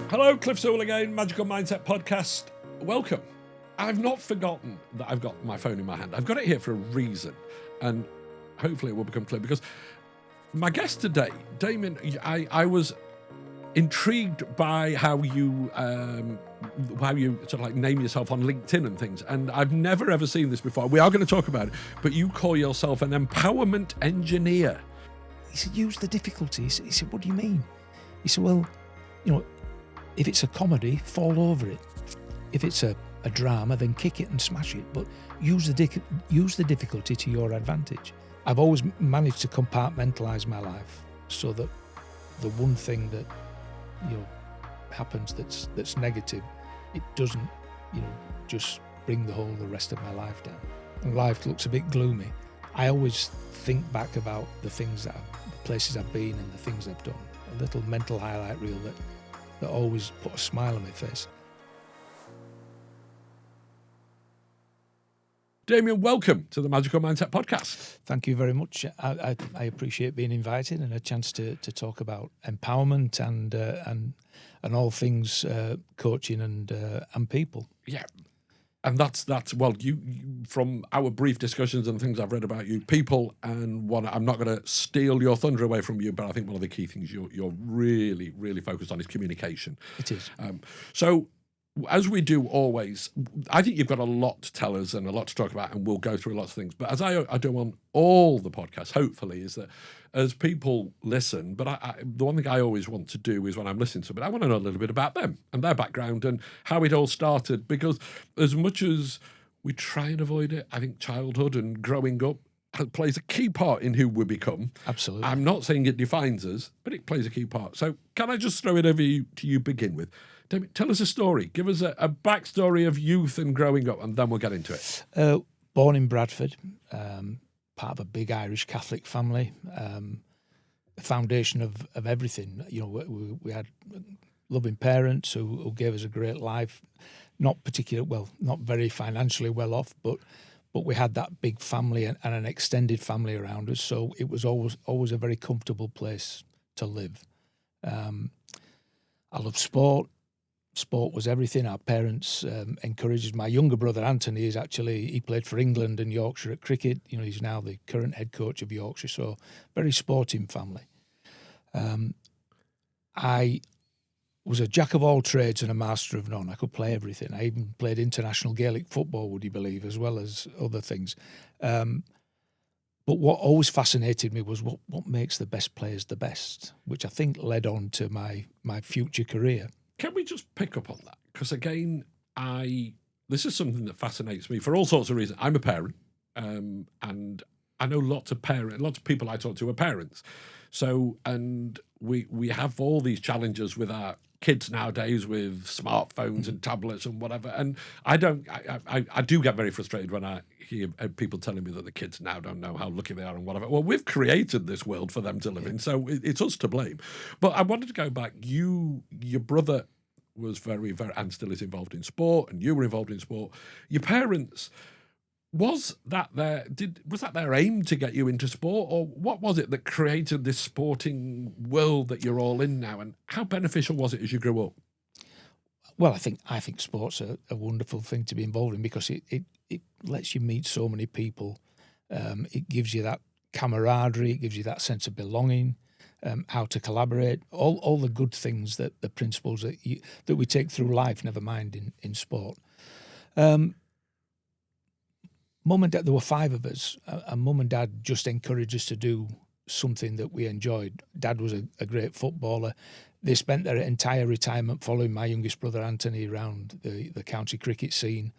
Hello, Cliff Sewell again, Magical Mindset Podcast. Welcome. I've not forgotten that I've got my phone in my hand. I've got it here for a reason, and hopefully it will become clear, because my guest today, Damien, I was intrigued by how you sort of like name yourself on LinkedIn and things, and I've never ever seen this before. We are going to talk about it, but you call yourself an empowerment engineer. He said, use the difficulty. He said, what do you mean? He said, well, if it's a comedy, fall over it. If it's a drama, then kick it and smash it. But use the difficulty to your advantage. I've always managed to compartmentalise my life so that the one thing that happens that's negative, it doesn't just bring the rest of my life down. And life looks a bit gloomy. I always think back about the places I've been and the things I've done. A little mental highlight reel that always put a smile on my face. Damien, welcome to the Magical Mindset Podcast. Thank you very much. I appreciate being invited and a chance to talk about empowerment and all things coaching and people. Yeah. And that's well, you from our brief discussions and things I've read about you, people, and one, I'm not going to steal your thunder away from you, but I think one of the key things you're really, really focused on is communication. It is. So, as we do always, I think you've got a lot to tell us and a lot to talk about, and we'll go through lots of things. But as I do on all the podcasts, hopefully, is that as people listen, but the one thing I always want to do is when I'm listening to it, I want to know a little bit about them and their background and how it all started. Because as much as we try and avoid it, I think childhood and growing up plays a key part in who we become. Absolutely. I'm not saying it defines us, but it plays a key part. So can I just throw it over to you begin with? Tell us a story. Give us a backstory of youth and growing up, and then we'll get into it. Born in Bradford, part of a big Irish Catholic family, the foundation of everything. We had loving parents who gave us a great life. Not very financially well off, but we had that big family and an extended family around us. So it was always a very comfortable place to live. I love sport. Sport was everything. Our parents encouraged us. My younger brother Anthony he played for England and Yorkshire at cricket. He's now the current head coach of Yorkshire. So very sporting family. I was a jack of all trades and a master of none. I could play everything. I even played international Gaelic football, would you believe, as well as other things. But what always fascinated me was what makes the best players the best, which I think led on to my future career. Can we just pick up on that? Because again, this is something that fascinates me for all sorts of reasons. I'm a parent, and I know lots of people I talk to are parents. So, and we have all these challenges with our kids nowadays with smartphones and tablets and whatever. And I do get very frustrated when I hear people telling me that the kids now don't know how lucky they are and whatever. Well, we've created this world for them to live in, so it's us to blame. But I wanted to go back. Your brother was very, very, and still is involved in sport, and you were involved in sport. Your parents, was that their aim to get you into sport, or what was it that created this sporting world that you're all in now, and how beneficial was it as you grew up? Well, I think sport's a wonderful thing to be involved in because it lets you meet so many people. It gives you that camaraderie, it gives you that sense of belonging, how to collaborate, all the good things, the principles that we take through life, never mind in sport. Mum and Dad, there were 5 of us, and Mum and Dad just encouraged us to do something that we enjoyed. Dad was a great footballer. They spent their entire retirement following my youngest brother Anthony around the county cricket scene.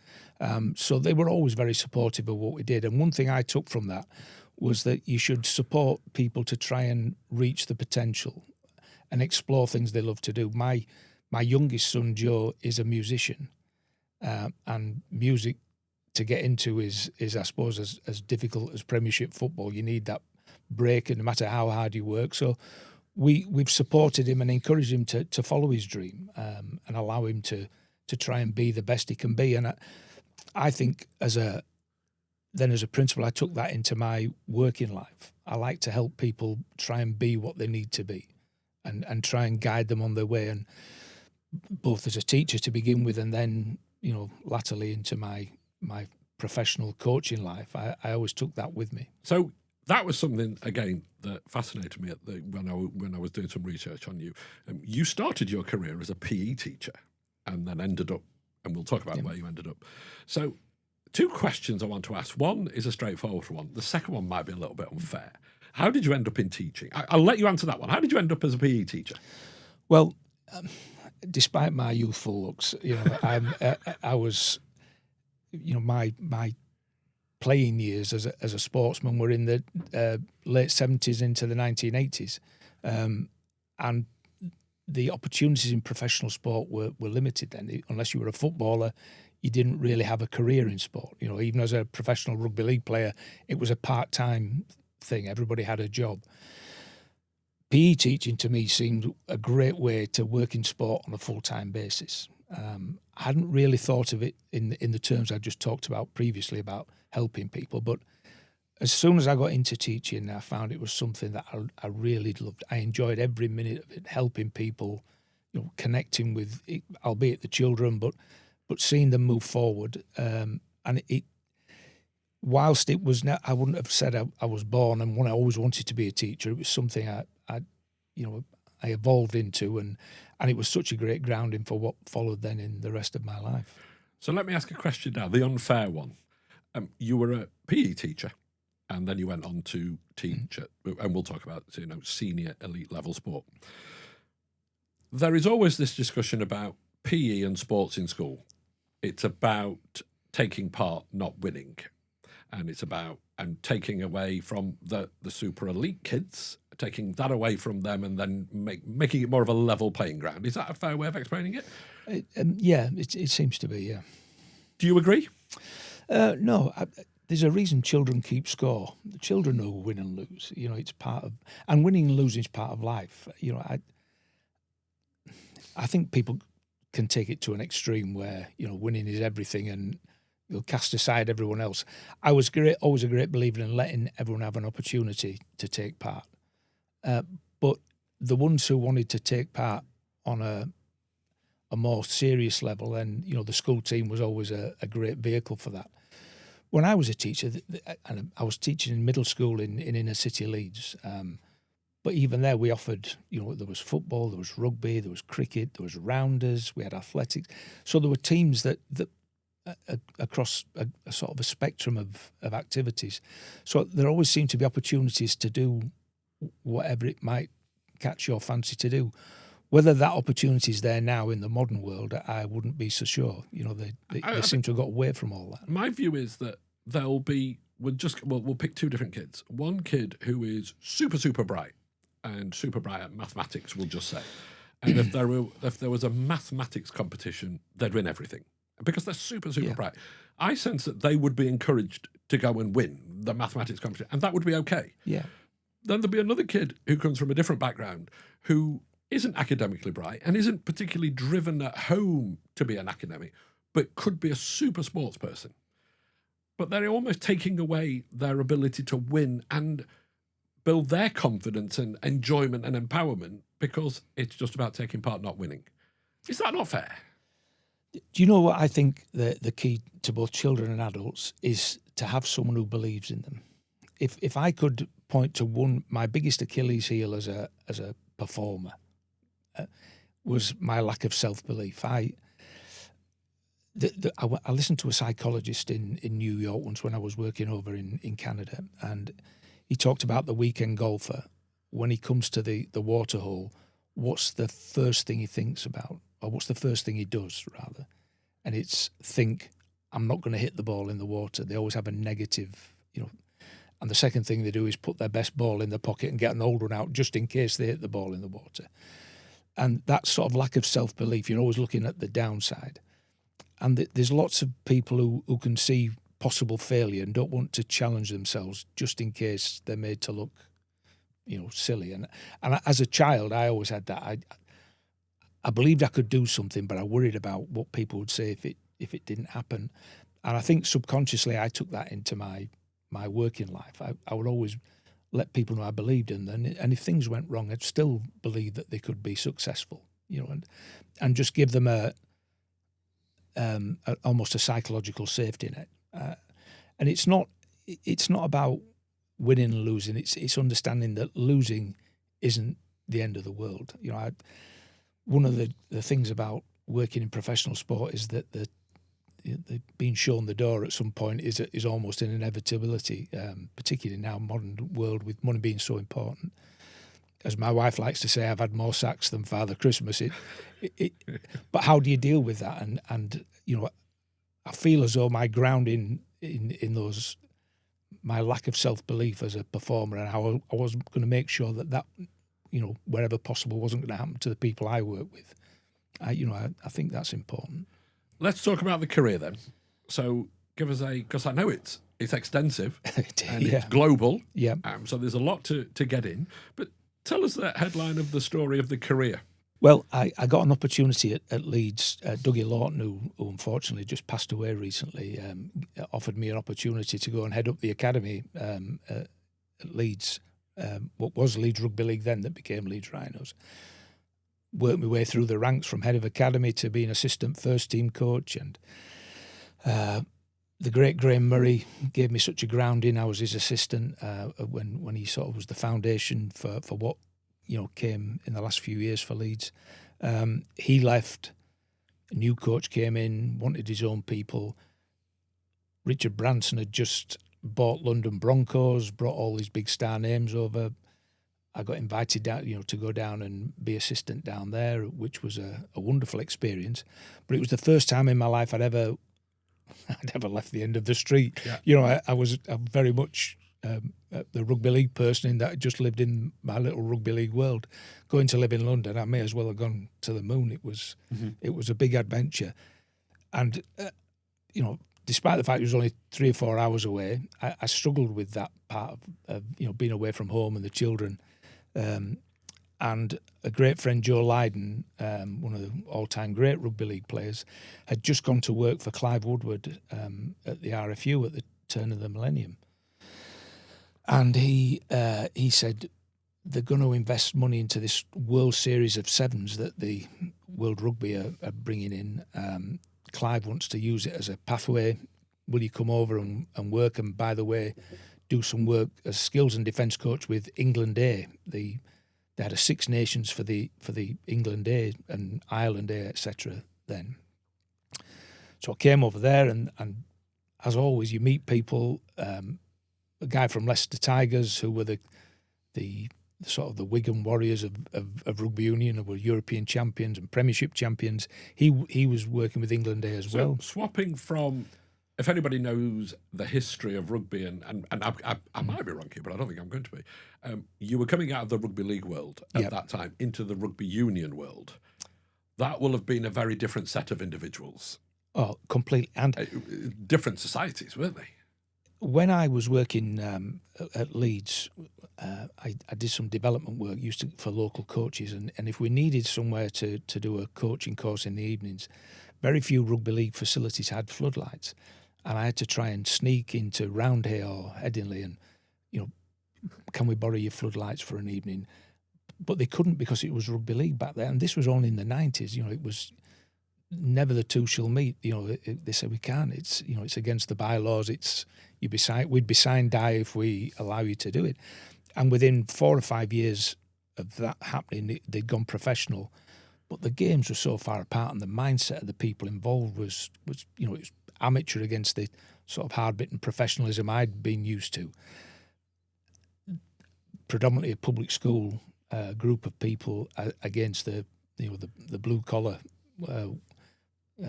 So they were always very supportive of what we did. And one thing I took from that was that you should support people to try and reach the potential and explore things they love to do. My youngest son, Joe, is a musician, and music to get into is I suppose as difficult as Premiership football. You need that break, and no matter how hard you work. So we've supported him and encouraged him to follow his dream, and allow him to try and be the best he can be. And I think as a principal, I took that into my working life. I like to help people try and be what they need to be, and try and guide them on their way. And both as a teacher to begin with, and then latterly into my professional coaching life. I always took that with me. So that was something again that fascinated me when I was doing some research on you. You started your career as a PE teacher, and then ended up, and we'll talk about where you ended up. So, two questions I want to ask. One is a straightforward one. The second one might be a little bit unfair. How did you end up in teaching? I'll let you answer that one. How did you end up as a PE teacher? Well, despite my youthful looks, I was, my playing years as a sportsman were in the late 70s into the 1980s, and the opportunities in professional sport were limited then. Unless you were a footballer, you didn't really have a career in sport. Even as a professional rugby league player, it was a part-time thing. Everybody had a job. PE teaching to me seemed a great way to work in sport on a full-time basis. I hadn't really thought of it in the terms I just talked about previously about helping people, but as soon as I got into teaching, I found it was something that I really loved. I enjoyed every minute of it, helping people, connecting with, albeit the children, but seeing them move forward. And it, whilst it was, I wouldn't have said I was born and when I always wanted to be a teacher. It was something I evolved into, and it was such a great grounding for what followed then in the rest of my life. So let me ask a question now, the unfair one. You were a PE teacher, and then you went on to teach at, and we'll talk about senior elite level sport. There is always this discussion about PE and sports in school. It's about taking part, not winning. And it's about taking away from the super elite kids, taking that away from them, and then making it more of a level playing ground. Is that a fair way of explaining it? Yeah, it seems to be, yeah. Do you agree? No, there's a reason children keep score. The children know win and lose. It's part of, and winning and losing is part of life. I think people can take it to an extreme where winning is everything and you'll cast aside everyone else. I was always a great believer in letting everyone have an opportunity to take part, but the ones who wanted to take part on a more serious level, then the school team was always a great vehicle for that. When I was a teacher, and I was teaching in middle school in inner city Leeds. But even there, we offered, there was football, there was rugby, there was cricket, there was rounders, we had athletics. So there were teams that across a sort of a spectrum of activities. So there always seemed to be opportunities to do whatever it might catch your fancy to do. Whether that opportunity is there now in the modern world, I wouldn't be so sure. They seem to have got away from all that. My view is that there'll be, we'll pick two different kids. One kid who is super, super bright, and super bright at mathematics, we'll just say. And if there was a mathematics competition, they'd win everything because they're super, super bright. I sense that they would be encouraged to go and win the mathematics competition, and that would be okay. Yeah. Then there'll be another kid who comes from a different background who isn't academically bright and isn't particularly driven at home to be an academic, but could be a super sports person. But they're almost taking away their ability to win and build their confidence and enjoyment and empowerment because it's just about taking part, not winning. Is that not fair? Do you know what I think the key to both children and adults is to have someone who believes in them? If I could point to my biggest Achilles heel as a performer was my lack of self-belief. I listened to a psychologist in New York once when I was working over in Canada, and he talked about the weekend golfer. When he comes to the water hole, what's the first thing he thinks about? Or what's the first thing he does, rather? And it's think, I'm not going to hit the ball in the water. They always have a negative, And the second thing they do is put their best ball in their pocket and get an old one out just in case they hit the ball in the water. And that sort of lack of self-belief, you're always looking at the downside. And there's lots of people who can see possible failure and don't want to challenge themselves just in case they're made to look, silly. And as a child, I always had that. I believed I could do something, but I worried about what people would say if it didn't happen. And I think subconsciously I took that into my working life. I would always let people know I believed in them, and if things went wrong, I'd still believe that they could be successful. and just give them almost a psychological safety net. And it's not about winning and losing. It's understanding that losing isn't the end of the world. One of the things about working in professional sport is that the being shown the door at some point is almost an inevitability, particularly now, modern world with money being so important. As my wife likes to say, I've had more sacks than Father Christmas. But how do you deal with that? And I feel as though my grounding in those, my lack of self-belief as a performer, and how I was going to make sure that wherever possible wasn't going to happen to the people I work with. I think that's important. Let's talk about the career then. So give us because I know it's extensive and it's global. Yeah. So there's a lot to get in. But tell us the headline of the story of the career. Well, I got an opportunity at Leeds. Dougie Lawton, who unfortunately just passed away recently, offered me an opportunity to go and head up the academy at Leeds, what was Leeds Rugby League then, that became Leeds Rhinos. Worked my way through the ranks from head of academy to being assistant first team coach, and the great Graham Murray gave me such a grounding. I was his assistant when he sort of was the foundation for what came in the last few years for Leeds. He left, a new coach came in, wanted his own people. Richard Branson had just bought London Broncos, brought all these big star names over. I got invited down, to go down and be assistant down there, which was a wonderful experience. But it was the first time in my life I'd ever left the end of the street. Yeah. I'm very much the rugby league person in that I just lived in my little rugby league world. Going to live in London, I may as well have gone to the moon. It was a big adventure, and despite the fact it was only 3 or 4 hours away, I struggled with that part of being away from home and the children. And a great friend, Joe Lydon, one of the all-time great rugby league players, had just gone to work for Clive Woodward at the RFU at the turn of the millennium. And he said they're going to invest money into this World Series of Sevens that the World Rugby are bringing in. Clive wants to use it as a pathway. Will you come over and work? And by the way, do some work as skills and defence coach with England A. They had a Six Nations for the England A and Ireland A, etc. then. So I came over there, and as always, you meet people. A guy from Leicester Tigers, who were the sort of the Wigan Warriors of rugby union, who were European champions and Premiership champions. He was working with England A as well. Swapping from, if anybody knows the history of rugby, and I might be wrong here, but I don't think I'm going to be. You were coming out of the rugby league world at that time into the rugby union world. That will have been a very different set of individuals. Oh, completely. And different societies, weren't they? When I was working at Leeds, I did some development work for local coaches, and if we needed somewhere to do a coaching course in the evenings, very few rugby league facilities had floodlights, and I had to try and sneak into Roundhay or Headingley and, can we borrow your floodlights for an evening? But they couldn't, because it was rugby league back then, and this was only in the 90s. It was never the two shall meet. They said we can't. It's it's against the bylaws. We'd be signed die if we allow you to do it. And within 4 or 5 years of that happening, they'd gone professional. But the games were so far apart, and the mindset of the people involved was it was amateur against the sort of hard-bitten professionalism I'd been used to. Predominantly a public school group of people against the blue collar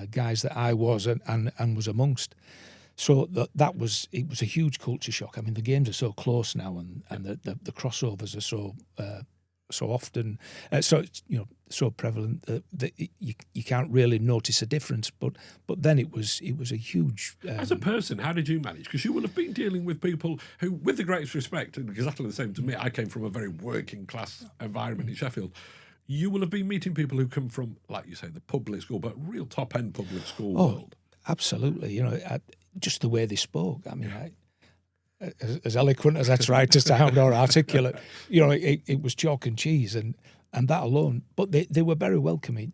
guys that I was and was amongst. So it was a huge culture shock. I mean, the games are so close now, and the crossovers are so often, so prevalent that you can't really notice a difference. But then it was a huge. As a person, how did you manage? Because you will have been dealing with people who, with the greatest respect, and exactly the same to me. I came from a very working class environment in Sheffield. You will have been meeting people who come from, like you say, the public school, but real top end public school world. Absolutely. Just the way they spoke. I mean, as eloquent as I tried to sound or articulate, it was chalk and cheese. And and that alone. But they were very welcoming.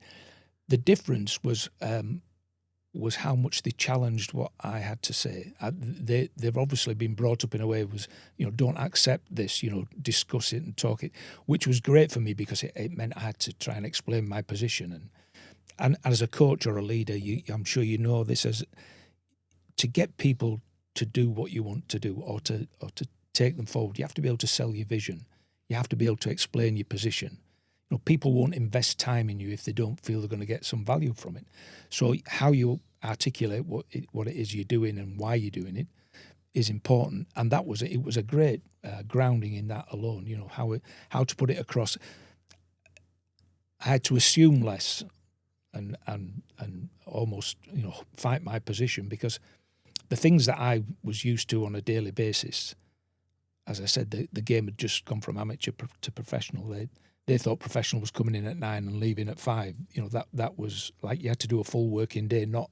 The difference was how much they challenged what I had to say. They've obviously been brought up in a way was, don't accept this, discuss it and talk it, which was great for me because it meant I had to try and explain my position. And as a coach or a leader, I'm sure you know this, as to get people to do what you want to do or to take them forward, you have to be able to sell your vision. You have to be able to explain your position. People won't invest time in you if they don't feel they're going to get some value from it. So how you articulate what it is you're doing and why you're doing it is important. And it was a great grounding in that alone. How to put it across. I had to assume less and almost fight my position, because the things that I was used to on a daily basis, as I said, the game had just gone from amateur to professional. They thought professional was coming in at 9 and leaving at 5. That was like you had to do a full working day, not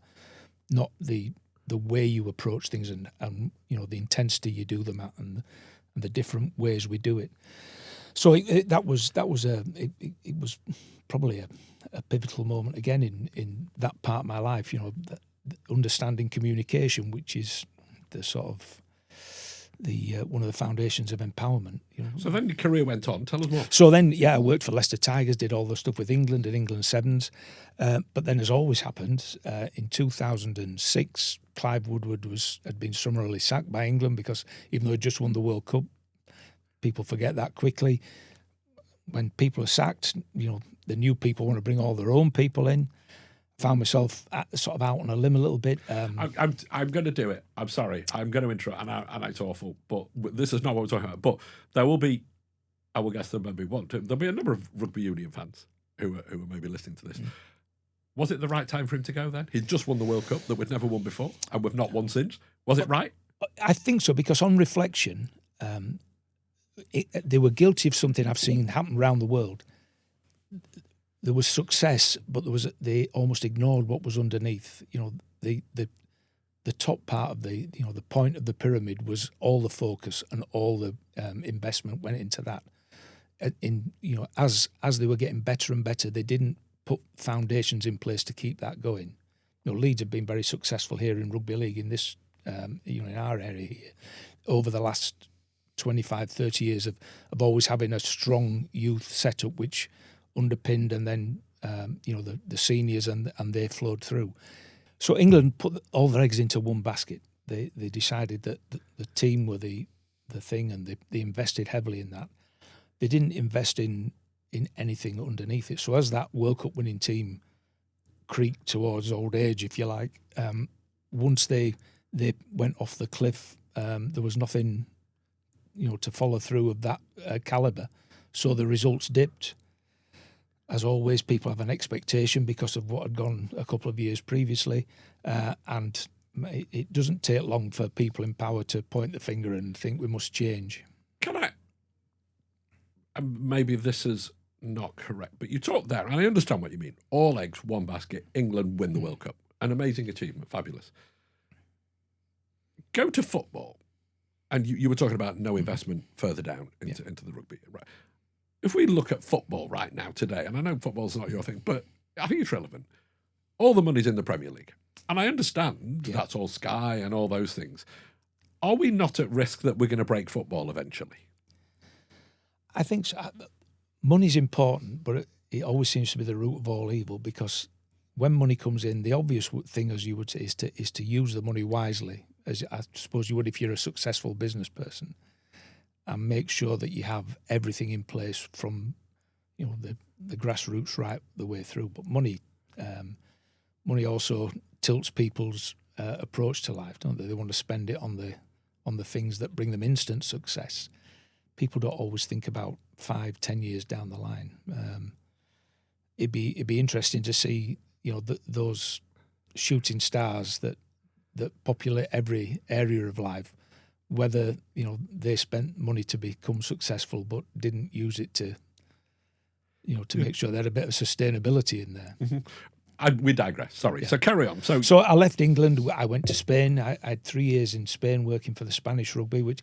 the way you approach things and the intensity you do them at and the different ways we do it. So it was probably a pivotal moment again in that part of my life. The understanding communication, which is the sort of one of the foundations of empowerment. So then your career went on. Tell us more. So then, I worked for Leicester Tigers, did all the stuff with England and England Sevens. But then, as always happens, in 2006, Clive Woodward had been summarily sacked by England because even though he'd just won the World Cup, people forget that quickly. When people are sacked, the new people want to bring all their own people in. Found myself sort of out on a limb a little bit. I'm going to do it. I'm sorry. I'm going to interrupt, and it's awful, but this is not what we're talking about. But there will be, I will guess there may be there'll be a number of rugby union fans who are maybe listening to this. Was it the right time for him to go then? He'd just won the World Cup that we'd never won before, and we've not won since. Was it right? I think so, because on reflection, they were guilty of something I've seen happen around the world. There was success, but they almost ignored what was underneath. The top part of the point of the pyramid was all the focus and all the investment went into that. As they were getting better and better, they didn't put foundations in place to keep that going. Leeds have been very successful here in rugby league in this, in our area here, over the last 25, 30 years of always having a strong youth setup which underpinned, and then the seniors and they flowed through. So England put all their eggs into one basket. They decided that the team were the thing, and they invested heavily in that. They didn't invest in anything underneath it. So as that World Cup winning team creaked towards old age, if you like, once they went off the cliff, there was nothing to follow through of that calibre. So the results dipped. As always, people have an expectation because of what had gone a couple of years previously, and it doesn't take long for people in power to point the finger and think we must change. Can I? Maybe this is not correct, but you talk there, and I understand what you mean. All eggs, one basket. England win the World Cup. An amazing achievement, fabulous. Go to football, and you were talking about no investment further down into the rugby, right? If we look at football right now, today, and I know football's not your thing, but I think it's relevant. All the money's in the Premier League. And I understand that's all Sky and all those things. Are we not at risk that we're going to break football eventually? I think so. Money's important, but it always seems to be the root of all evil, because when money comes in, the obvious thing, as you would say, is to use the money wisely, as I suppose you would if you're a successful business person, and make sure that you have everything in place from, the grassroots right the way through. But money also tilts people's approach to life, don't they? They want to spend it on the things that bring them instant success. People don't always think about 5-10 years down the line. It'd be interesting to see, those shooting stars that populate every area of life, whether they spent money to become successful but didn't use it to make sure they had a bit of sustainability in there. Mm-hmm. We digress. Sorry. Yeah. So carry on. So I left England. I went to Spain. I had 3 years in Spain working for the Spanish rugby, which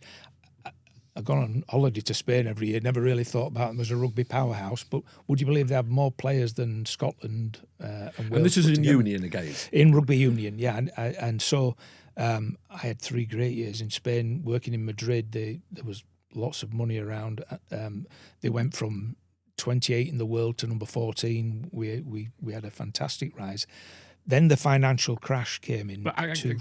I've gone on holiday to Spain every year. Never really thought about them as a rugby powerhouse. But would you believe they have more players than Scotland and Wales? And this is put in together? union again. In rugby union, yeah. And so I had 3 great years in Spain, working in Madrid. There was lots of money around. They went from 28 in the world to number 14. We had a fantastic rise. Then the financial crash came in. But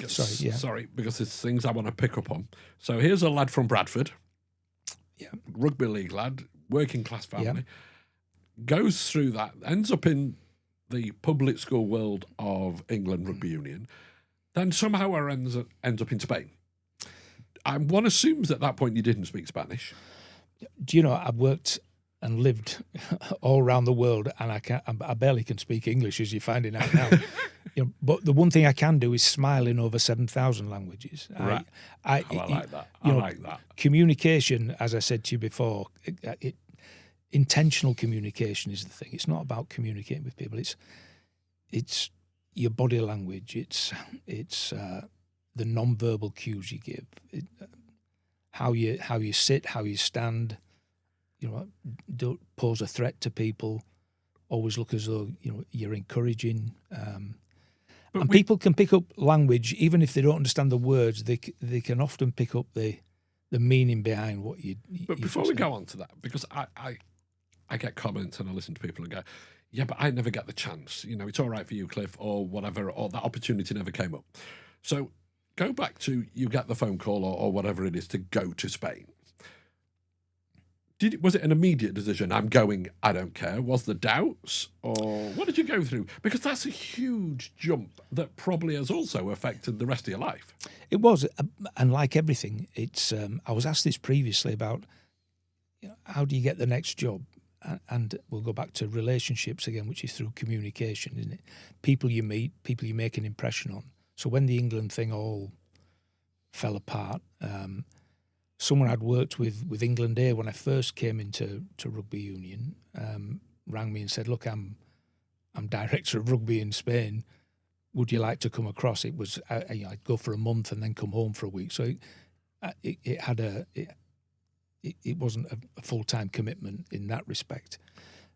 Sorry, because there's things I want to pick up on. So here's a lad from Bradford, rugby league lad, working class family, goes through that, ends up in the public school world of England rugby union, then somehow ends up in Spain. One assumes at that point you didn't speak Spanish. Do you know, I've worked and lived all around the world, and I barely can speak English, as you're finding out now. But the one thing I can do is smile in over 7,000 languages. Right. I like that. I like that. Communication, as I said to you before, intentional communication is the thing. It's not about communicating with people. It's your body language. It's the non-verbal cues you give. How you sit, how you stand. Don't pose a threat to people. Always look as though you're encouraging. And people can pick up language even if they don't understand the words. They can often pick up the meaning behind what you. But before we go on to that, because I get comments and I listen to people and go, yeah, but I never get the chance. It's all right for you, Cliff, or whatever, or that opportunity never came up. So go back to you get the phone call or whatever it is to go to Spain. Was it an immediate decision? I'm going, I don't care. Was there doubts? Or what did you go through? Because that's a huge jump that probably has also affected the rest of your life. It was. And like everything, it's. I was asked this previously about how do you get the next job? And we'll go back to relationships again, which is through communication, isn't it? People you meet, people you make an impression on. So when the England thing all fell apart, someone I'd worked with England A when I first came into rugby union rang me and said, "Look, I'm director of rugby in Spain. Would you like to come across?" It was I'd go for a month and then come home for a week. So it wasn't a full-time commitment in that respect.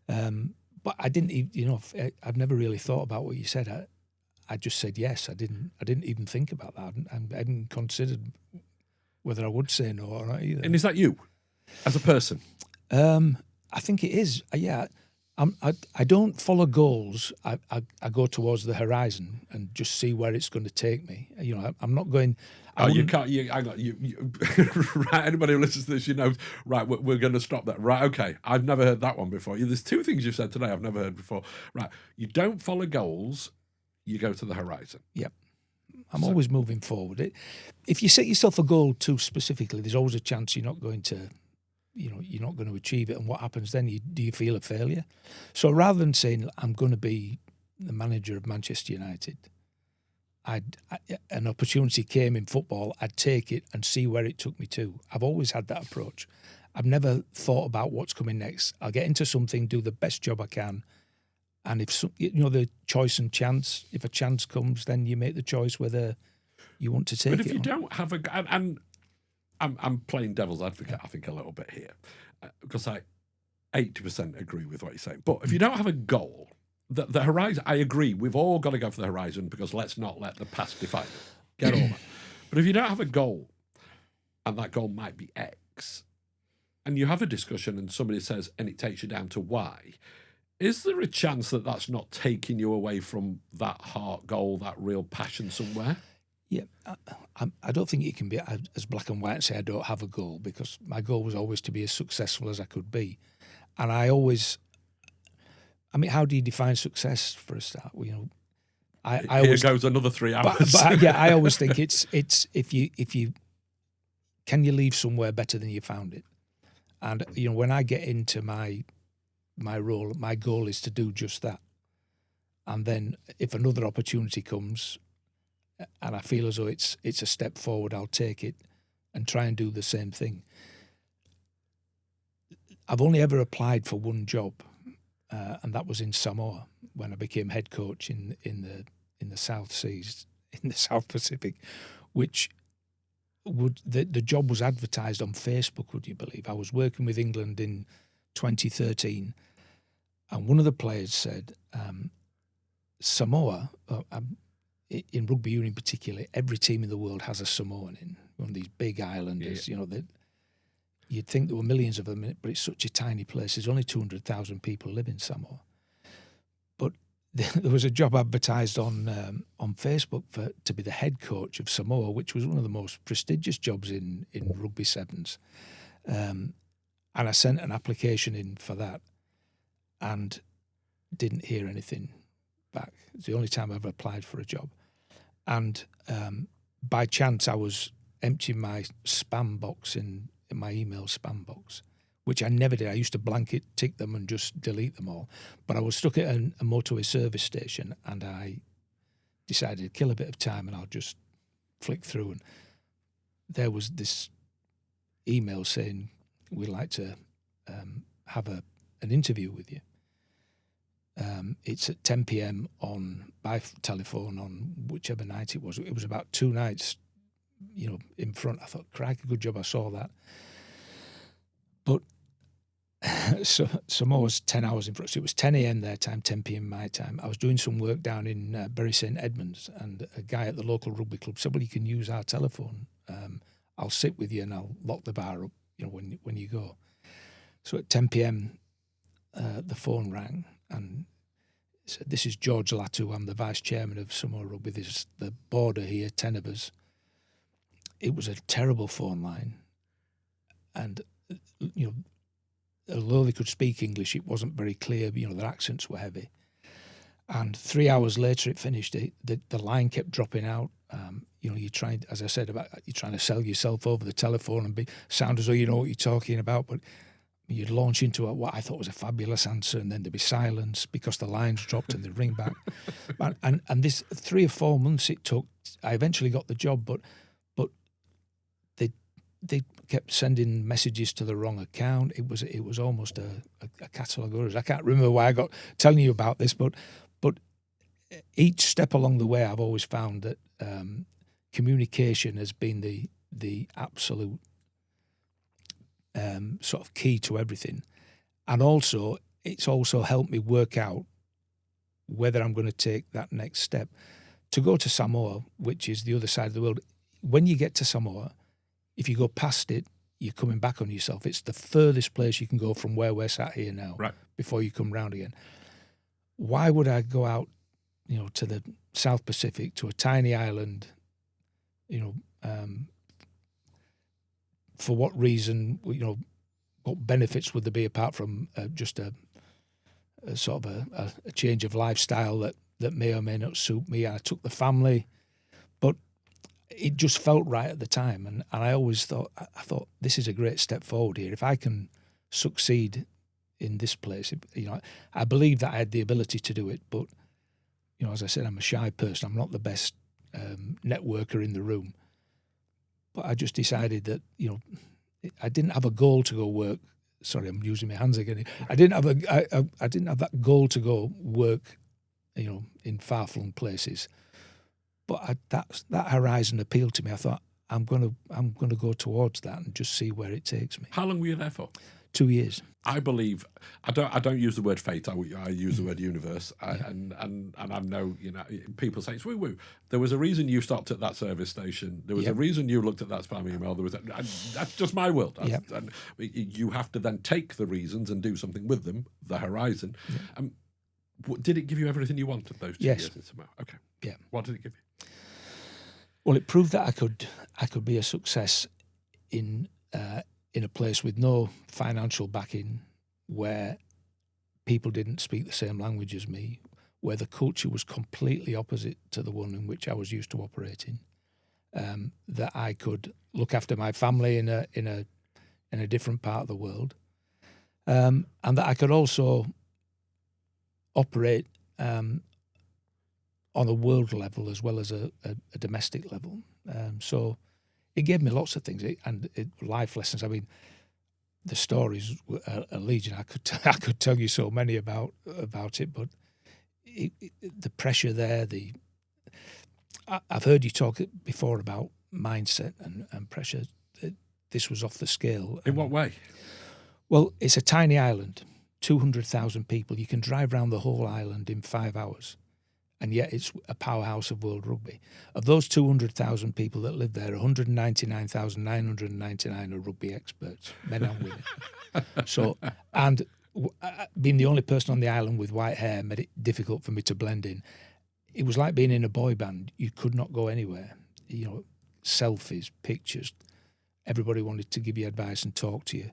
But I didn't, I've never really thought about what you said. I just said yes. I didn't even think about that. I hadn't considered whether I would say no or not either. And is that you, as a person? I think it is. Yeah. I don't follow goals. I go towards the horizon and just see where it's going to take me. I'm not going. You can't. Right. Anybody who listens to this, right. We're going to stop that. Right. Okay. I've never heard that one before. There's 2 things you've said today I've never heard before. Right. You don't follow goals. You go to the horizon. Yep. I'm always moving forward. If you set yourself a goal too specifically, there's always a chance you're not going to. You're not going to achieve it, and what happens then? Do you feel a failure? So rather than saying I'm going to be the manager of Manchester United, an opportunity came in football, I'd take it and see where it took me to. I've always had that approach. I've never thought about what's coming next. I'll get into something, do the best job I can, and if the choice and chance. If a chance comes, then you make the choice whether you want to take it. But if you don't have and I'm playing devil's advocate, I think, a little bit here, because I 80% agree with what you're saying. But if you don't have a goal, the horizon, I agree, we've all got to go for the horizon because let's not let the past define it. Get all that. But if you don't have a goal, and that goal might be X, and you have a discussion and somebody says, and it takes you down to Y, is there a chance that that's not taking you away from that heart goal, that real passion somewhere? Yeah, I don't think it can be as black and white and say I don't have a goal, because my goal was always to be as successful as I could be. And how do you define success for a start? Here goes another 3 hours. But I always think it's if you can you leave somewhere better than you found it. And when I get into my role, my goal is to do just that. And then if another opportunity comes, and I feel as though it's a step forward, I'll take it and try and do the same thing. I've only ever applied for one job, and that was in Samoa when I became head coach in the South Seas, in the South Pacific, which the job was advertised on Facebook, would you believe? I was working with England in 2013, and one of the players said, Samoa, in rugby union particularly, every team in the world has a Samoan in, one of these big islanders, Yeah. that you'd think there were millions of them, but it's such a tiny place. There's only 200,000 people live in Samoa. But there was a job advertised on Facebook to be the head coach of Samoa, which was one of the most prestigious jobs in rugby sevens. And I sent an application in for that and didn't hear anything back. It's the only time I ever applied for a job. And by chance, I was emptying my spam box in my email spam box, which I never did. I used to blanket tick them and just delete them all. But I was stuck at a motorway service station, and I decided to kill a bit of time, and I'll just flick through. And there was this email saying, we'd like to have an interview with you. It's at 10 p.m. by telephone on whichever night it was. It was about 2 nights, in front. I thought, crikey, good job I saw that. But Samoa's 10 hours in front. So it was 10 a.m. their time, 10 p.m. my time. I was doing some work down in Bury St Edmunds, and a guy at the local rugby club said, well, you can use our telephone. I'll sit with you and I'll lock the bar up, when you go. So at 10 p.m, the phone rang and said, this is George Latu. I'm the vice chairman of Samoa Rugby. There's the border here, 10 of us. It was a terrible phone line. And, although they could speak English, it wasn't very clear. Their accents were heavy. And 3 hours later, it finished. The line kept dropping out. You're trying, as I said, you're trying to sell yourself over the telephone and sound as though you know what you're talking about, but you'd launch into what I thought was a fabulous answer, and then there'd be silence because the lines dropped and they'd ring back. and this 3 or 4 months it took. I eventually got the job, but they kept sending messages to the wrong account. It was almost a catalogue of errors. I can't remember why I got telling you about this, but each step along the way, I've always found that communication has been the absolute sort of key to everything. And also, it's also helped me work out whether I'm going to take that next step. To go to Samoa, which is the other side of the world, when you get to Samoa, if you go past it, you're coming back on yourself. It's the furthest place you can go from where we're sat here now, right, before you come round again. Why would I go out, to the South Pacific, to a tiny island, for what reason, what benefits would there be apart from just a sort of a change of lifestyle that may or may not suit me? I took the family, but it just felt right at the time. And I always thought, this is a great step forward here. If I can succeed in this place, I believe that I had the ability to do it, but, as I said, I'm a shy person. I'm not the best networker in the room. But I just decided that, I didn't have a goal to go work. Sorry, I'm using my hands again. I didn't have that goal to go work, in far-flung places. But that horizon appealed to me. I thought, I'm going to go towards that and just see where it takes me. How long were you there for? 2 years. I believe I don't use the word fate. I use the word universe. And I know people say it's woo woo. There was a reason you stopped at that service station. There was a reason you looked at that spam email. That's just my world. And you have to then take the reasons and do something with them. The horizon. Did it give you everything you wanted those 2 years in Samoa? Okay. Yeah. What did it give you? Well, it proved that I could be a success in a place with no financial backing, where people didn't speak the same language as me, where the culture was completely opposite to the one in which I was used to operating. That I could look after my family in a different part of the world, and that I could also operate on a world level as well as a domestic level. So it gave me lots of things, life lessons. I mean, the stories were a legion. I could tell you so many about it, but the pressure there. I've heard you talk before about mindset and pressure. This was off the scale. In what way? Well, it's a tiny island, 200,000 people. You can drive around the whole island in 5 hours, and yet it's a powerhouse of world rugby. Of those 200,000 people that live there, 199,999 are rugby experts, men and women. So, and being the only person on the island with white hair made it difficult for me to blend in. It was like being in a boy band. You could not go anywhere. You know, selfies, pictures. Everybody wanted to give you advice and talk to you.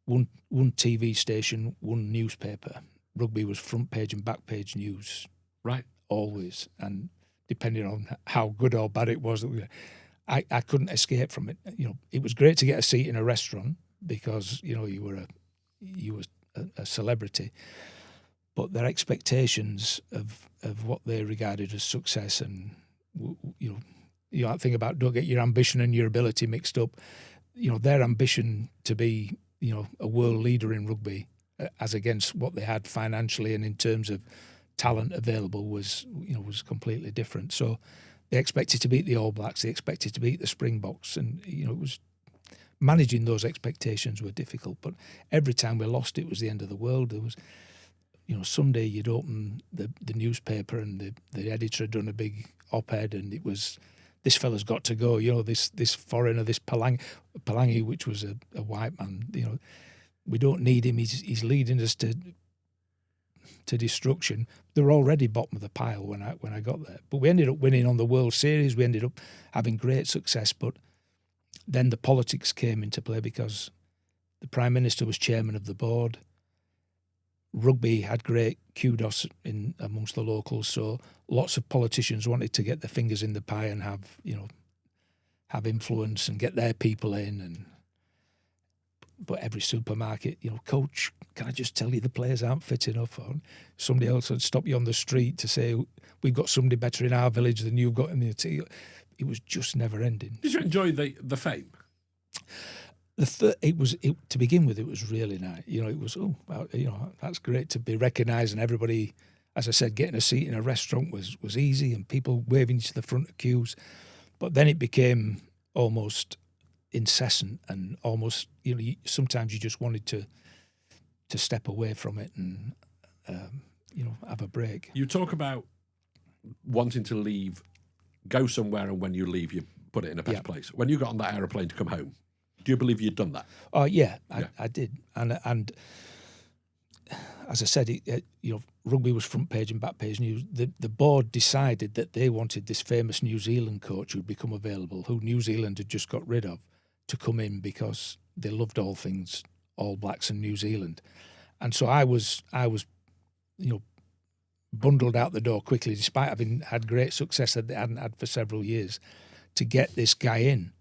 One TV station, one newspaper. Rugby was front page and back page news. Right. Always. And depending on how good or bad it was, I couldn't escape from it. You know, it was great to get a seat in a restaurant because, you know, you were a celebrity. But their expectations of what they regarded as success, and you know, think about don't get your ambition and your ability mixed up. You know, their ambition to be, you know, a world leader in rugby, as against what they had financially and in terms of talent available, was completely different. So they expected to beat the All Blacks, they expected to beat the Springboks, and you know, it was managing those expectations were difficult. But every time we lost, it was the end of the world. There was, you know, Sunday you'd open the newspaper and the editor had done a big op-ed, and it was, this fella's got to go. You know, this foreigner, this Palangi, which was a white man. You know, we don't need him. He's leading us to destruction. They were already bottom of the pile when I got there. But we ended up winning on the World Series. We ended up having great success. But then the politics came into play because the Prime Minister was chairman of the board. Rugby had great kudos amongst the locals, so lots of politicians wanted to get their fingers in the pie and have influence and get their people in. But every supermarket, you know, coach, can I just tell you the players aren't fit enough? Or somebody else would stop you on the street to say, we've got somebody better in our village than you've got in the team. It was just never ending. Did you enjoy the fame? To begin with, it was really nice. You know, it was, that's great to be recognised, and everybody, as I said, getting a seat in a restaurant was easy, and people waving to the front of queues. But then it became almost incessant, and almost, you know, sometimes you just wanted to step away from it and have a break. You talk about wanting to leave, go somewhere, and when you leave, you put it in a better place. When you got on that aeroplane to come home, do you believe you'd done that? Oh yeah, I did, and as I said, rugby was front page and back page news. The board decided that they wanted this famous New Zealand coach who'd become available, who New Zealand had just got rid of, to come in because they loved all things All Blacks and New Zealand, and so I was bundled out the door quickly, despite having had great success that they hadn't had for several years, to get this guy in.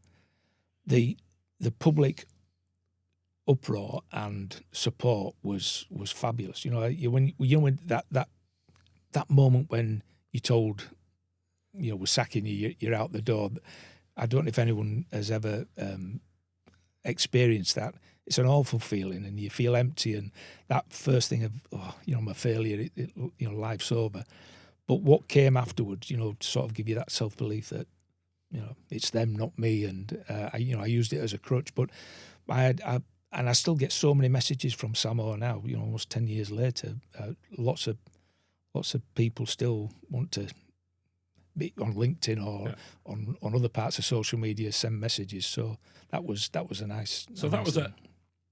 The public uproar and support was fabulous. You know, when that moment when you told, you know, we're sacking you, you're out the door. I don't know if anyone has ever experienced that. It's an awful feeling, and you feel empty. And that first thing of, I'm a failure. Life's over. But what came afterwards, you know, to sort of give you that self-belief that, you know, it's them, not me, and I used it as a crutch. But I still get so many messages from Samoa now. You know, almost 10 years later, lots of people still want to be on LinkedIn or on other parts of social media, send messages. So that was a nice. So that was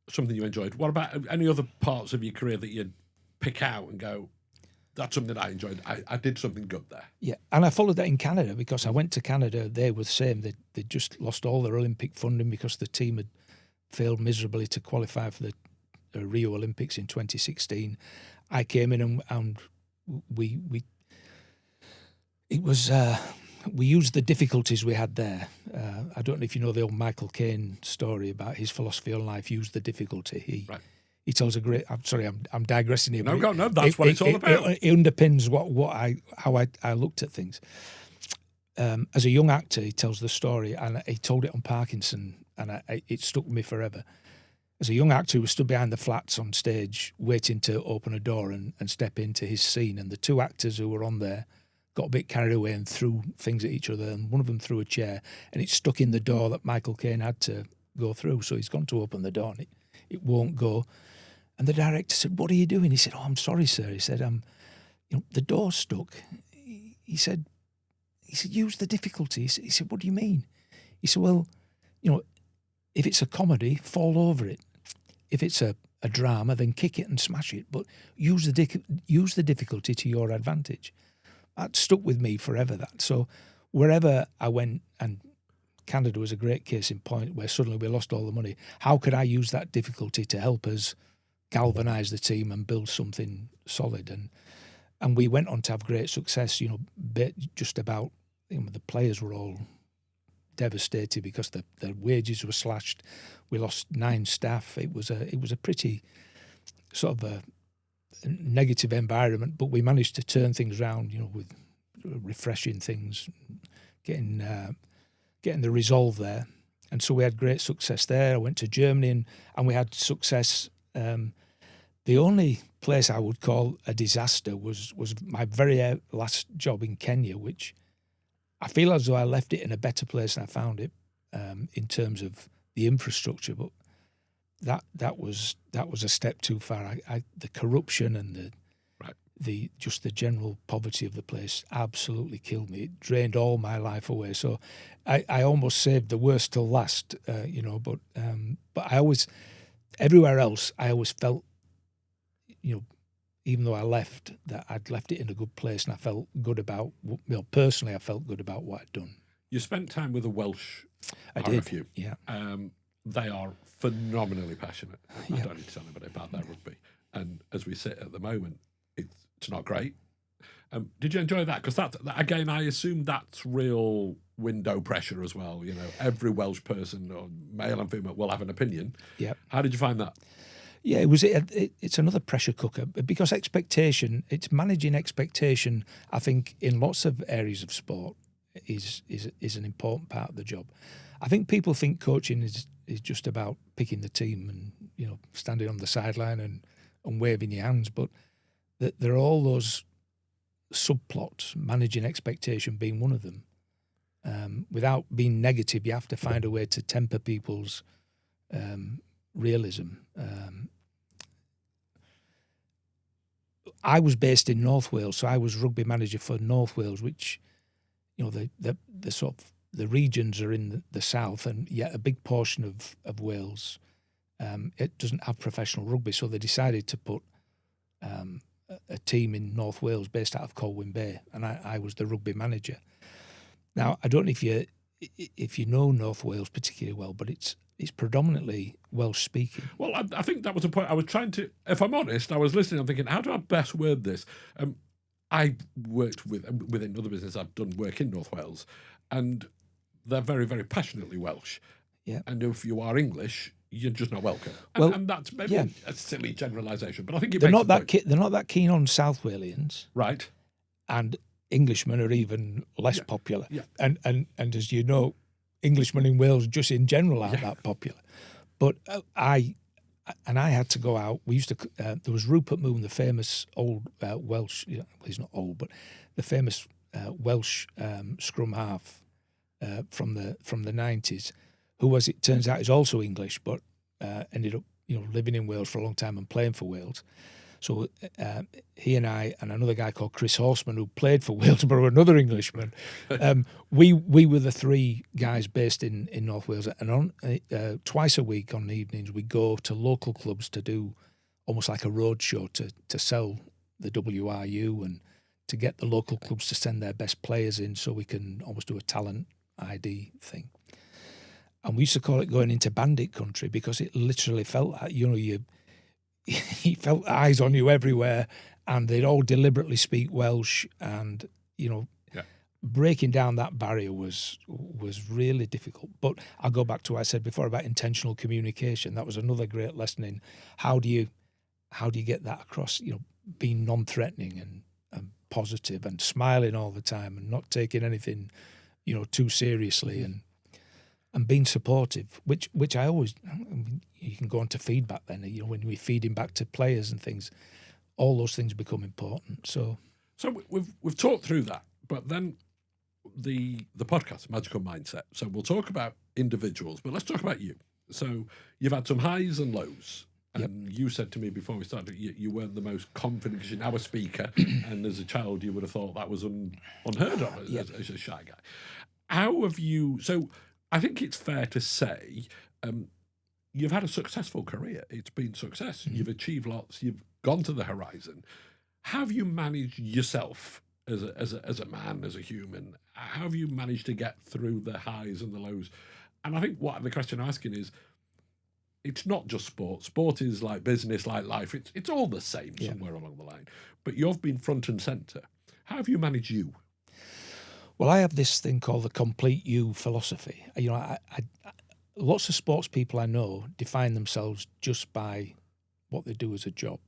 something you enjoyed. What about any other parts of your career that you'd pick out and go, that's something I enjoyed. I did something good there. Yeah, and I followed that in Canada because I went to Canada. They were the same. They just lost all their Olympic funding because the team had failed miserably to qualify for the Rio Olympics in 2016. I came in and we used the difficulties we had there. I don't know if you know the old Michael Caine story about his philosophy on life. Use the difficulty. He tells a great. I'm sorry, I'm digressing here. No, that's what it's all about. It underpins how I looked at things. As a young actor, he tells the story, and he told it on Parkinson, and it stuck with me forever. As a young actor who was stood behind the flats on stage, waiting to open a door and step into his scene, and the two actors who were on there, got a bit carried away and threw things at each other, and one of them threw a chair, and it stuck in the door that Michael Caine had to go through. So he's gone to open the door, and it won't go. And the director said, "What are you doing?" He said, "Oh, I'm sorry, sir." He said, the door's stuck." He said, "Use the difficulty." He said, "What do you mean?" He said, "Well, if it's a comedy, fall over it. If it's a drama, then kick it and smash it. But use the difficulty to your advantage." That stuck with me forever. That so wherever I went, and Canada was a great case in point, where suddenly we lost all the money. How could I use that difficulty to help us galvanise the team and build something solid? And we went on to have great success. Just about the players were all devastated because their wages were slashed. We lost 9 staff. It was a pretty sort of a negative environment, but we managed to turn things around. With refreshing things, getting the resolve there, and so we had great success there. I went to Germany and we had success. The only place I would call a disaster was my very last job in Kenya, which I feel as though I left it in a better place than I found it, in terms of the infrastructure. But that was a step too far. The corruption and the general poverty of the place absolutely killed me. It drained all my life away. So I almost saved the worst till last, But I always, everywhere else, I always felt, even though I left, that I'd left it in a good place, and I felt good about, personally, I felt good about what I'd done. You spent time with the Welsh RFU. Yeah. They are phenomenally passionate. I don't need to tell anybody about their rugby. And as we sit at the moment, it's not great. Did you enjoy that? Because that, again, I assume that's real window pressure as well. Every Welsh person, or male and female, will have an opinion. Yeah. How did you find that? Yeah, it's another pressure cooker, because it's managing expectation. I think in lots of areas of sport is an important part of the job. I think people think coaching is just about picking the team and standing on the sideline and waving your hands, but there are all those subplots, managing expectation being one of them. Without being negative, you have to find a way to temper people's realism. I was based in North Wales, so I was rugby manager for North Wales, which, the sort of the regions are in the south, and yet a big portion of Wales, it doesn't have professional rugby, so they decided to put a team in North Wales based out of Colwyn Bay, and I was the rugby manager. Now, I don't know if you know North Wales particularly well, but it's predominantly Welsh speaking. Well, I think that was the point. I was trying to, if I'm honest, I was listening, I'm thinking, how do I best word this? I worked within other business, I've done work in North Wales, and they're very, very passionately Welsh. Yeah. And if you are English, you're just not welcome. And that's maybe a silly generalisation, but I think they're not that keen on South Walians, right? And Englishmen are even less popular. Yeah. And as you know, Englishmen in Wales just in general aren't that popular. But I had to go out. We used to. There was Rupert Moon, the famous old Welsh. He's not old, but the famous Welsh scrum half from the 90s, who, as it turns out, is also English, but ended up living in Wales for a long time and playing for Wales. So he and I and another guy called Chris Horseman, who played for Wales, but another Englishman, we were the 3 guys based in North Wales. And on twice a week on the evenings, we go to local clubs to do almost like a road show to sell the WRU and to get the local clubs to send their best players in, so we can almost do a talent ID thing. And we used to call it going into bandit country, because it literally felt like, you felt eyes on you everywhere, and they'd all deliberately speak Welsh, and breaking down that barrier was really difficult. But I'll go back to what I said before about intentional communication. That was another great lesson in how do you get that across, being non-threatening and positive and smiling all the time and not taking anything too seriously, and being supportive, which I always, you can go on to feedback then, when we're feeding back to players and things, all those things become important. So we've talked through that, But then the podcast, Magical Mindset. So we'll talk about individuals, but let's talk about you. So you've had some highs and lows. And you said to me before we started, you weren't the most confident because you're now a speaker, and as a child you would have thought that was unheard of as a shy guy. How have you? So I think it's fair to say you've had a successful career. It's been success. You've achieved lots. You've gone to the horizon. How have you managed yourself as a man, as a human? How have you managed to get through the highs and the lows? And I think what the question I'm asking is, it's not just sport. Sport is like business, like life. It's all the same somewhere along the line. But you've been front and centre. How have you managed you? Well, I have this thing called the complete you philosophy. You know, I lots of sports people I know define themselves just by what they do as a job.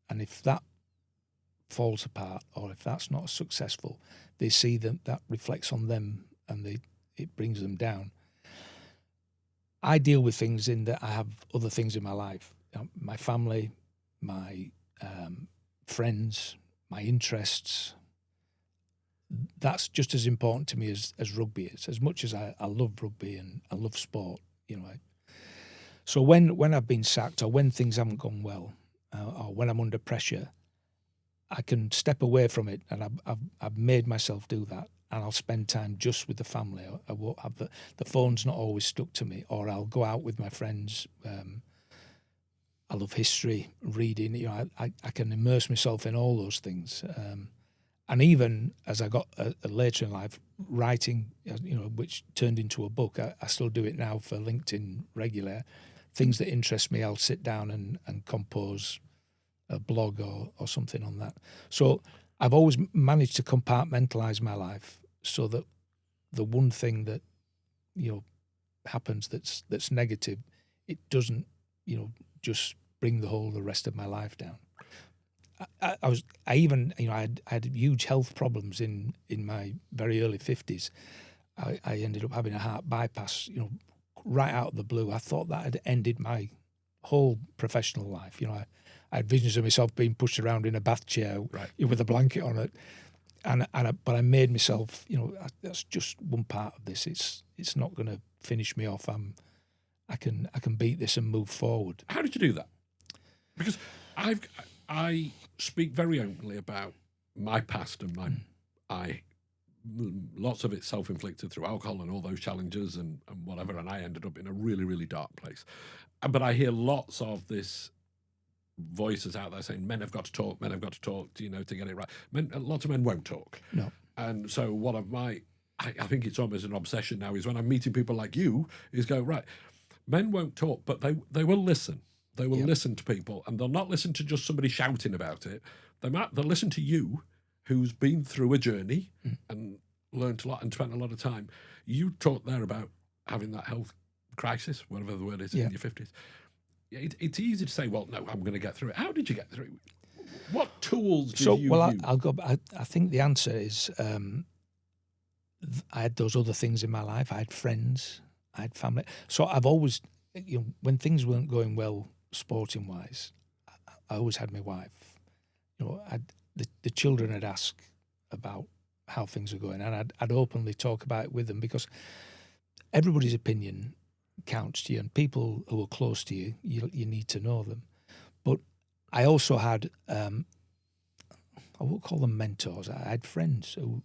And if that falls apart, or if that's not successful, they see that reflects on them, and it brings them down. I deal with things in that I have other things in my life, my family, my friends, my interests. That's just as important to me as rugby is. As much as I love rugby and I love sport, you know. So when I've been sacked, or when things haven't gone well, or when I'm under pressure, I can step away from it, and I've made myself do that. And I'll spend time just with the family. I won't have the phone's not always stuck to me, or I'll go out with my friends. I love history, reading. You know, I can immerse myself in all those things. And even as I got later in life, writing, you know, which turned into a book, I still do it now for LinkedIn regular. Things that interest me, I'll sit down and compose a blog or something on that. So I've always managed to compartmentalise my life so that the one thing that, you know, happens that's negative, it doesn't, you know, just bring the rest of my life down. I had huge health problems in my very early 50s. I ended up having a heart bypass, you know, right out of the blue. I thought that had ended my whole professional life. You know, I had visions of myself being pushed around in a bath chair with a blanket on it. But I made myself, you know, that's just one part of this. It's not going to finish me off. I can beat this and move forward. How did you do that? Because I speak very openly about my past and lots of it self-inflicted through alcohol and all those challenges and whatever, and I ended up in a really, really dark place. But I hear lots of this voices out there saying men have got to talk, you know, to get it right. Lots of men won't talk. No. And so one of my, I think it's almost an obsession now, is when I'm meeting people like you, is go, right, men won't talk, but they will listen. They will listen to people, and they'll not listen to just somebody shouting about it. They'll listen to you, who's been through a journey and learned a lot and spent a lot of time. You talked there about having that health crisis, whatever the word is, in your 50s. It's easy to say, well, no, I'm going to get through it. How did you get through it? What tools did you use? I'll go. I think the answer is I had those other things in my life. I had friends, I had family. So I've always, you know, when things weren't going well sporting wise, I always had my wife. You know, the children had asked about how things are going, and I'd openly talk about it with them, because everybody's opinion counts to you, and people who are close to you, you need to know them. But I also had, I won't call them mentors. I had friends who,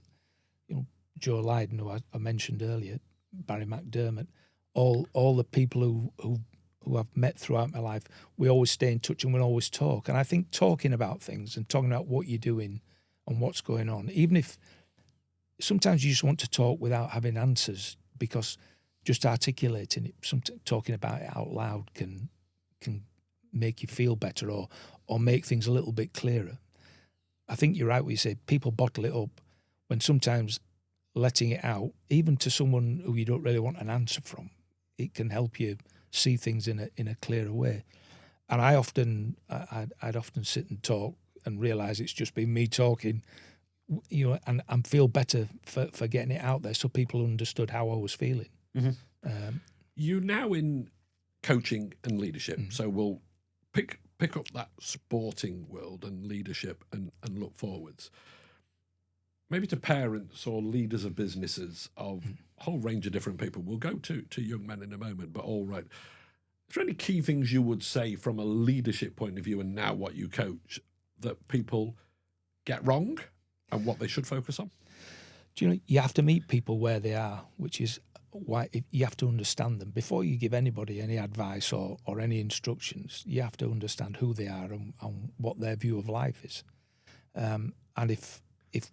you know, Joe Lydon, who I mentioned earlier, Barry McDermott, all the people who I've met throughout my life. We always stay in touch and we'll always talk. And I think talking about things and talking about what you're doing and what's going on, even if sometimes you just want to talk without having answers, because just articulating it, talking about it out loud can make you feel better or make things a little bit clearer. I think you're right when you say people bottle it up, when sometimes letting it out, even to someone who you don't really want an answer from, it can help you see things in a clearer way. And I'd often sit and talk and realise it's just been me talking, you know, and feel better for getting it out there, so people understood how I was feeling. Mm-hmm. You're now in coaching and leadership, so we'll pick up that sporting world and leadership and look forwards. maybe to parents or leaders of businesses of a whole range of different people. We'll go to young men in a moment, but all right. Is there any key things you would say from a leadership point of view and now what you coach that people get wrong and what they should focus on? Do you know, you have to meet people where they are, which is why you have to understand them. Before you give anybody any advice or any instructions, you have to understand who they are and what their view of life is. And if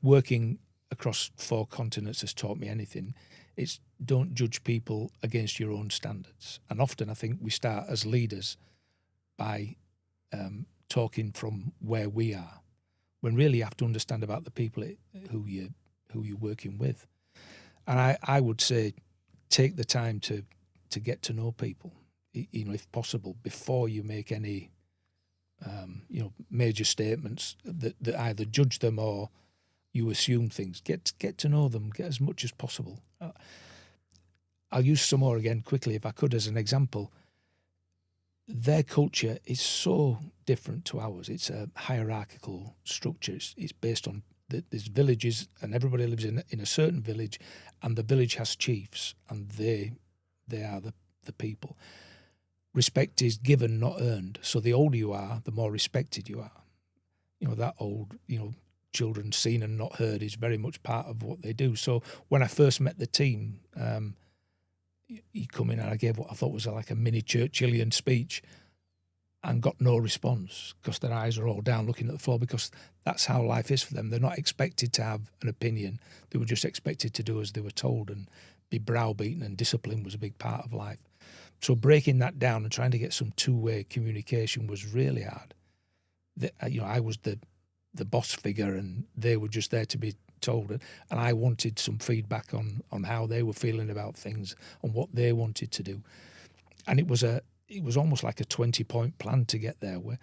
working across 4 continents has taught me anything, it's don't judge people against your own standards. And often I think we start as leaders by talking from where we are, when really you have to understand about the people who you're working with. And I would say take the time to get to know people, if possible, before you make any major statements that either judge them or you assume things. Get to know them, get as much as possible. I'll use Samoa again quickly, if I could, as an example. Their culture is so different to ours. It's a hierarchical structure. It's based on there's villages, and everybody lives in a certain village, and the village has chiefs, and they are the people. Respect is given, not earned. So the older you are, the more respected you are. That old, children seen and not heard is very much part of what they do. So when I first met the team, he come in and I gave what I thought was like a mini Churchillian speech and got no response because their eyes are all down looking at the floor, because that's how life is for them. They're not expected to have an opinion. They were just expected to do as they were told and be browbeaten, and discipline was a big part of life. So breaking that down and trying to get some two-way communication was really hard. I was the boss figure and they were just there to be told, and I wanted some feedback on how they were feeling about things and what they wanted to do. And it was almost like a 20-point plan to get there, where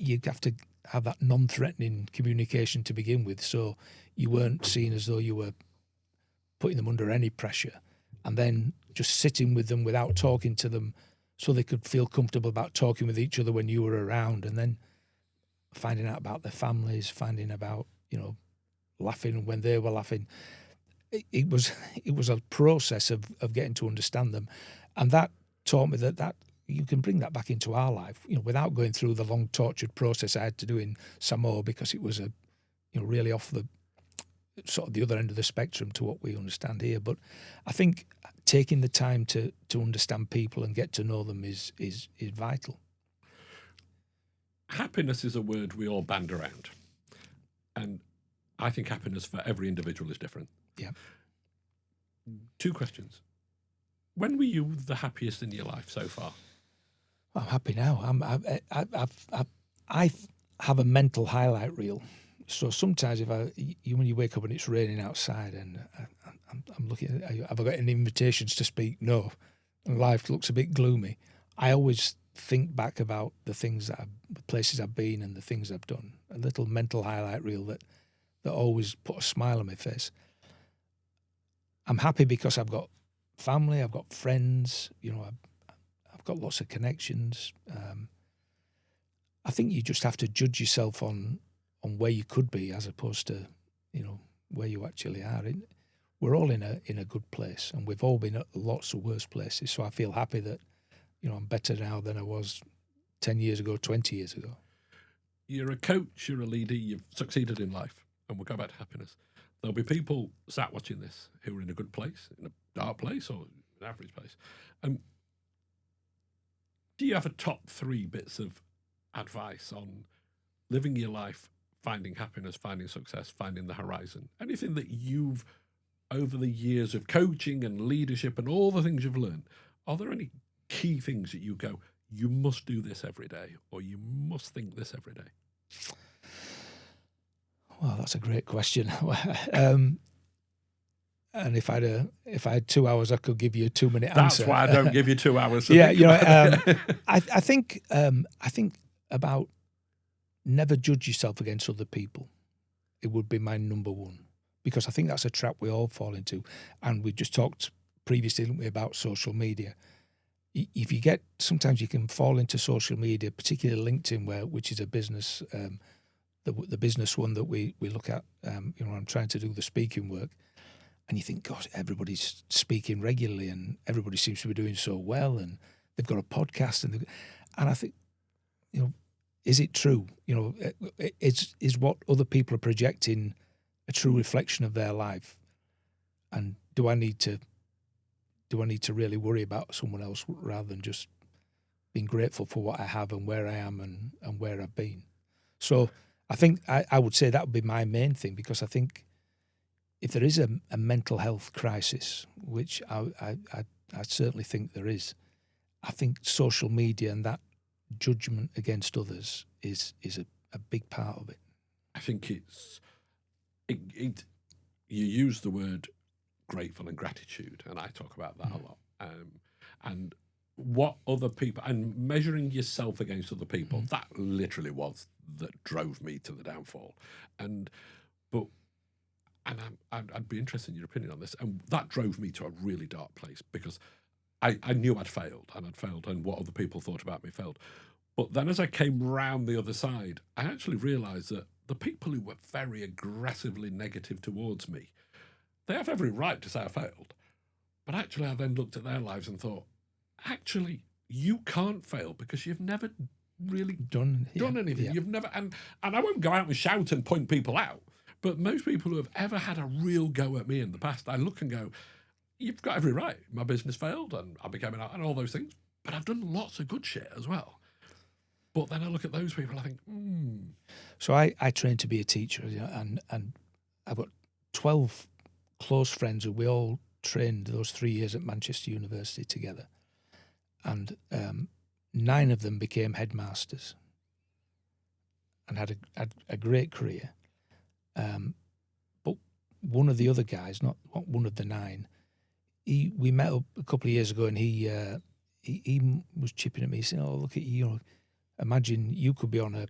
you have to have that non-threatening communication to begin with, so you weren't seen as though you were putting them under any pressure, and then just sitting with them without talking to them so they could feel comfortable about talking with each other when you were around, and then finding out about their families, finding about, laughing when they were laughing. It was a process of getting to understand them. And that taught me that you can bring that back into our life, without going through the long tortured process I had to do in Samoa, because it was really off the sort of the other end of the spectrum to what we understand here. But I think taking the time to understand people and get to know them is vital. Happiness is a word we all band around. And I think happiness for every individual is different. Yeah. 2 questions. When were you the happiest in your life so far? I'm happy now. I have a mental highlight reel. So sometimes when you wake up and it's raining outside and I'm looking at, have I got any invitations to speak? No. And life looks a bit gloomy. I always think back about the places I've been and the things I've done. A little mental highlight reel that always put a smile on my face. I'm happy because I've got family, I've got friends, I've got lots of connections. I think you just have to judge yourself on where you could be as opposed to, where you actually are. We're all in a good place, and we've all been at lots of worse places. So I feel happy that, I'm better now than I was 10 years ago, 20 years ago. You're a coach, you're a leader, you've succeeded in life, and we'll go back to happiness. There'll be people sat watching this who are in a good place, in a dark place, or an average place. Do you have a top 3 bits of advice on living your life, finding happiness, finding success, finding the horizon? Anything that you've, over the years of coaching and leadership and all the things you've learned, are there any key things that you go, you must do this every day, or you must think this every day? Well, that's a great question. And if I had 2 hours, I could give you a 2-minute answer. That's why I don't give you 2 hours. I think about never judge yourself against other people. It would be my number one, because I think that's a trap we all fall into. And we just talked previously, didn't we, about social media. If you sometimes you can fall into social media, particularly LinkedIn, which is a business, the business one that we look at. I'm trying to do the speaking work, and you think, gosh, everybody's speaking regularly, and everybody seems to be doing so well, and they've got a podcast, and I think, is it true? Is what other people are projecting a true reflection of their life? And do I need to really worry about someone else rather than just being grateful for what I have and where I am and where I've been? So I think I would say that would be my main thing, because I think if there is a mental health crisis, which I certainly think there is, I think social media and that judgment against others is a big part of it. I think you use the word grateful and gratitude, and I talk about that a lot. And what other people, and measuring yourself against other people, that literally was that drove me to the downfall. And I'd be interested in your opinion on this. And that drove me to a really dark place, because I knew I'd failed, and what other people thought about me failed. But then as I came round the other side, I actually realised that the people who were very aggressively negative towards me, they have every right to say I failed. But actually, I then looked at their lives and thought, actually, you can't fail because you've never really done anything. Yeah. You've never, and I won't go out and shout and point people out, but most people who have ever had a real go at me in the past, I look and go, you've got every right. My business failed and I became an out and all those things, but I've done lots of good shit as well. But then I look at those people, I think, So I trained to be a teacher, and I've got 12 close friends who we all trained those 3 years at Manchester University together. And 9 of them became headmasters and had a great career. But one of the other guys, not one of the 9, we met up a couple of years ago, and he was chipping at me, saying, "Oh, look at you! Imagine you could be on a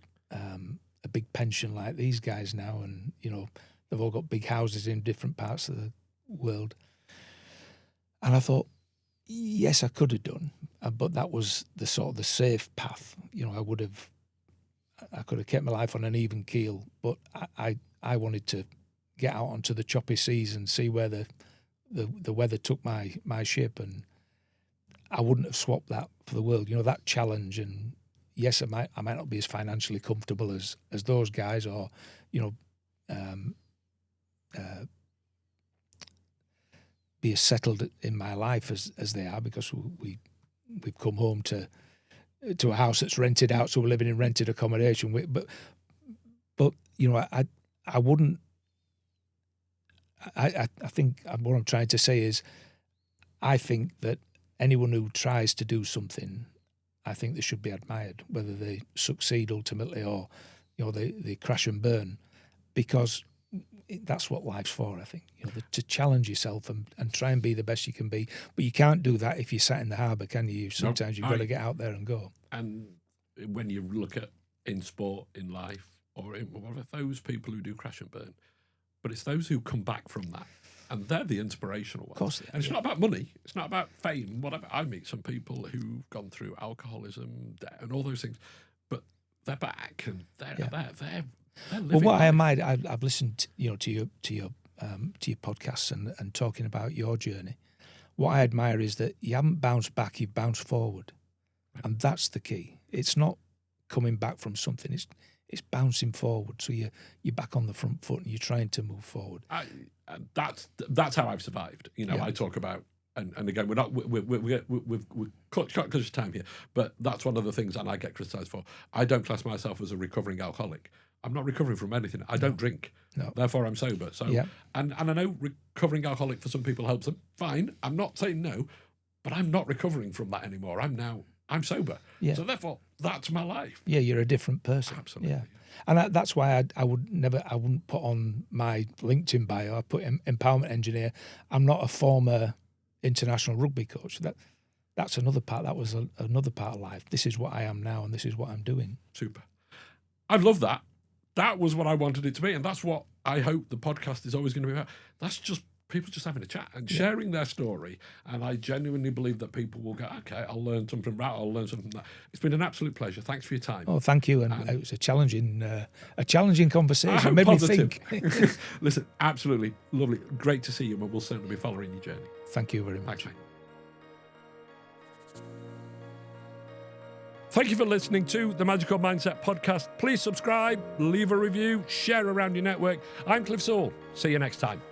big pension like these guys now, and they've all got big houses in different parts of the world." And I thought, yes, I could have done, but that was the sort of the safe path. I could have kept my life on an even keel, but I wanted to get out onto the choppy seas and see where the weather took my ship, and I wouldn't have swapped that for the world. That challenge, and yes, I might not be as financially comfortable as those guys, or be as settled in my life as they are, because we've come home to a house that's rented out, so we're living in rented accommodation. But I wouldn't. I think what I'm trying to say is, I think that anyone who tries to do something, I think they should be admired, whether they succeed ultimately or they crash and burn, because that's what life's for. I think to challenge yourself and try and be the best you can be. But you can't do that if you're sat in the harbour, can you? Sometimes you've got to get out there and go. And when you look at in sport, in life, or in whatever, those people who do crash and burn, but it's those who come back from that, and they're the inspirational ones. Of course they are, and it's not about money, it's not about fame, whatever. I meet some people who've gone through alcoholism, debt, and all those things, but they're back and they're living. Well, what I admire, I've listened, to your podcasts and talking about your journey. What I admire is that you haven't bounced back, you've bounced forward, and that's the key. It's not coming back from something; it's bouncing forward. So you're back on the front foot and you're trying to move forward. That's how I've survived. I talk about, and again, we've cut because time here, but that's one of the things, and I get criticised for. I don't class myself as a recovering alcoholic. I'm not recovering from anything. I don't drink. No. Therefore, I'm sober. So, and I know recovering alcoholic for some people helps them. Fine. I'm not saying no, but I'm not recovering from that anymore. I'm sober. Yeah. So therefore, that's my life. Yeah, you're a different person. Absolutely. Yeah. And that's why I wouldn't put on my LinkedIn bio, I put empowerment engineer. I'm not a former international rugby coach. That's another part. That was another part of life. This is what I am now, and this is what I'm doing. Super. I've loved that. That was what I wanted it to be, and that's what I hope the podcast is always going to be about. That's just people just having a chat and sharing their story. And I genuinely believe that people will go, okay, I'll learn something from that, I'll learn something from that. It's been an absolute pleasure. Thanks for your time. Oh, thank you. And it was a challenging conversation. It made me think. Listen, absolutely lovely. Great to see you, and we'll certainly be following your journey. Thank you very much. Thanks, mate. Thank you for listening to the Magical Mindset podcast. Please subscribe, leave a review, share around your network. I'm Cliff Sewell. See you next time.